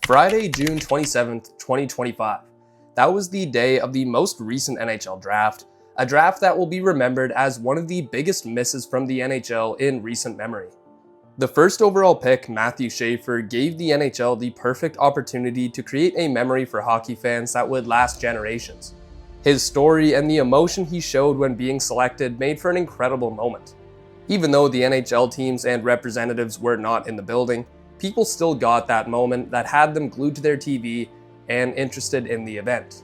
Friday, June 27th, 2025. That was the day of the most recent NHL Draft, a draft that will be remembered as one of the biggest misses from the NHL in recent memory. The first overall pick, Matthew Schaefer, gave the NHL the perfect opportunity to create a memory for hockey fans that would last generations. His story and the emotion he showed when being selected made for an incredible moment. Even though the NHL teams and representatives were not in the building, people still got that moment that had them glued to their TV and interested in the event.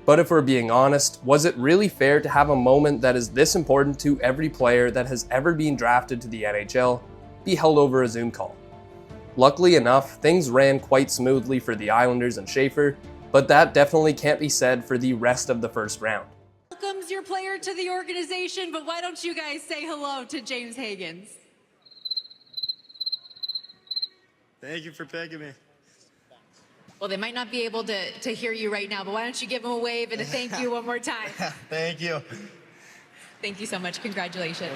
But if we're being honest, was it really fair to have a moment that is this important to every player that has ever been drafted to the NHL be held over a Zoom call? Luckily enough, things ran quite smoothly for the Islanders and Schaefer, but that definitely can't be said for the rest of the first round. Welcomes your player to the organization, but why don't you guys say hello to James Higgins? Thank you for picking me. Well, they might not be able to hear you right now, but why don't you give them a wave and a thank you one more time? Thank you. Thank you so much. Congratulations.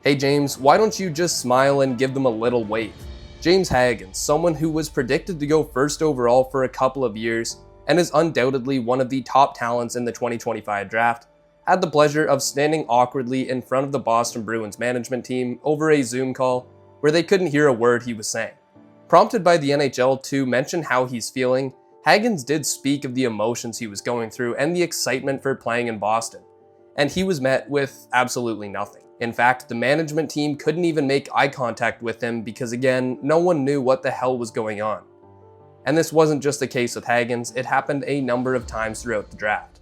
Hey James, why don't you just smile and give them a little wave? James Higgins, someone who was predicted to go first overall for a couple of years and is undoubtedly one of the top talents in the 2025 draft, had the pleasure of standing awkwardly in front of the Boston Bruins management team over a Zoom call where they couldn't hear a word he was saying. Prompted by the NHL to mention how he's feeling, Higgins did speak of the emotions he was going through and the excitement for playing in Boston, and he was met with absolutely nothing. In fact, the management team couldn't even make eye contact with him because, again, no one knew what the hell was going on. And this wasn't just the case with Higgins, it happened a number of times throughout the draft.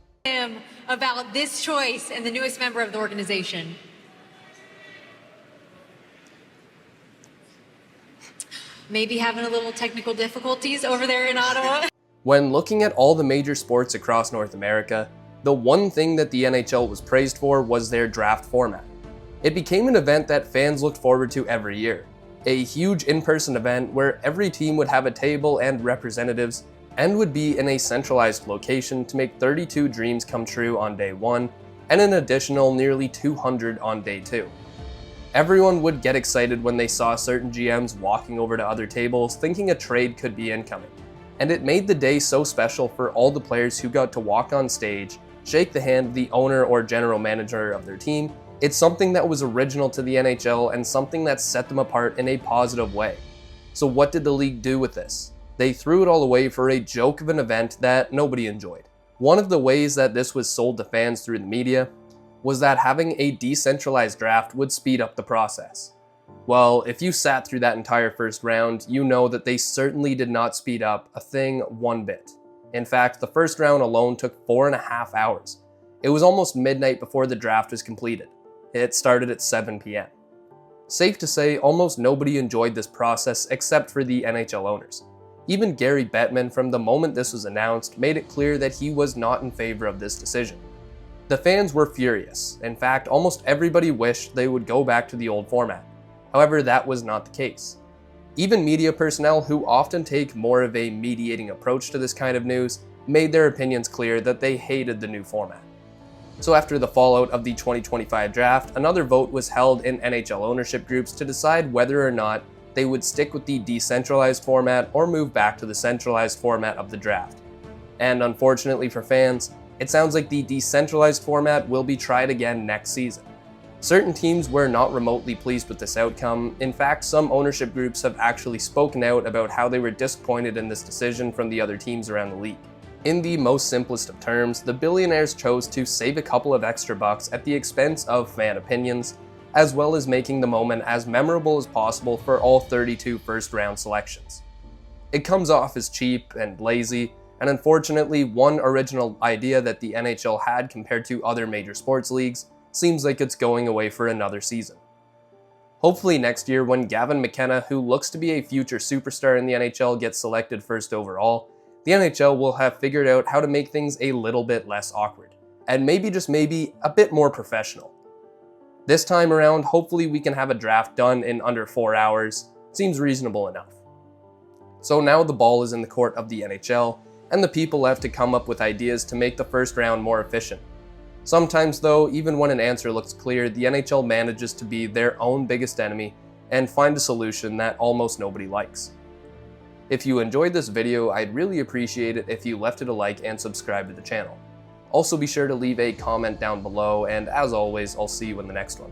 About this choice and the newest member of the organization. Maybe having a little technical difficulties over there in Ottawa. When looking at all the major sports across North America, the one thing that the NHL was praised for was their draft format. It became an event that fans looked forward to every year. A huge in-person event where every team would have a table and representatives and would be in a centralized location to make 32 dreams come true on day 1 and an additional nearly 200 on day 2. Everyone would get excited when they saw certain GMs walking over to other tables thinking a trade could be incoming. And it made the day so special for all the players who got to walk on stage, shake the hand of the owner or general manager of their team. It's something that was original to the NHL and something that set them apart in a positive way. So what did the league do with this? They threw it all away for a joke of an event that nobody enjoyed. One of the ways that this was sold to fans through the media was that having a decentralized draft would speed up the process. Well, if you sat through that entire first round, you know that they certainly did not speed up a thing one bit. In fact, the first round alone took 4.5 hours. It was almost midnight before the draft was completed. It started at 7 p.m. Safe to say, almost nobody enjoyed this process except for the NHL owners. Even Gary Bettman, from the moment this was announced, made it clear that he was not in favor of this decision. The fans were furious. In fact, almost everybody wished they would go back to the old format. However, that was not the case. Even media personnel, who often take more of a mediating approach to this kind of news, made their opinions clear that they hated the new format. So after the fallout of the 2025 draft, another vote was held in NHL ownership groups to decide whether or not they would stick with the decentralized format or move back to the centralized format of the draft. And unfortunately for fans, it sounds like the decentralized format will be tried again next season. Certain teams were not remotely pleased with this outcome. In fact, some ownership groups have actually spoken out about how they were disappointed in this decision from the other teams around the league. In the most simplest of terms, the billionaires chose to save a couple of extra bucks at the expense of fan opinions, as well as making the moment as memorable as possible for all 32 first-round selections. It comes off as cheap and lazy, and unfortunately, one original idea that the NHL had compared to other major sports leagues seems like it's going away for another season. Hopefully next year, when Gavin McKenna, who looks to be a future superstar in the NHL, gets selected first overall, the NHL will have figured out how to make things a little bit less awkward, and maybe, just maybe, a bit more professional. This time around, hopefully we can have a draft done in under 4 hours. Seems reasonable enough. So now the ball is in the court of the NHL, and the people have to come up with ideas to make the first round more efficient. Sometimes though, even when an answer looks clear, the NHL manages to be their own biggest enemy and find a solution that almost nobody likes. If you enjoyed this video, I'd really appreciate it if you left it a like and subscribe to the channel. Also be sure to leave a comment down below, and as always, I'll see you in the next one.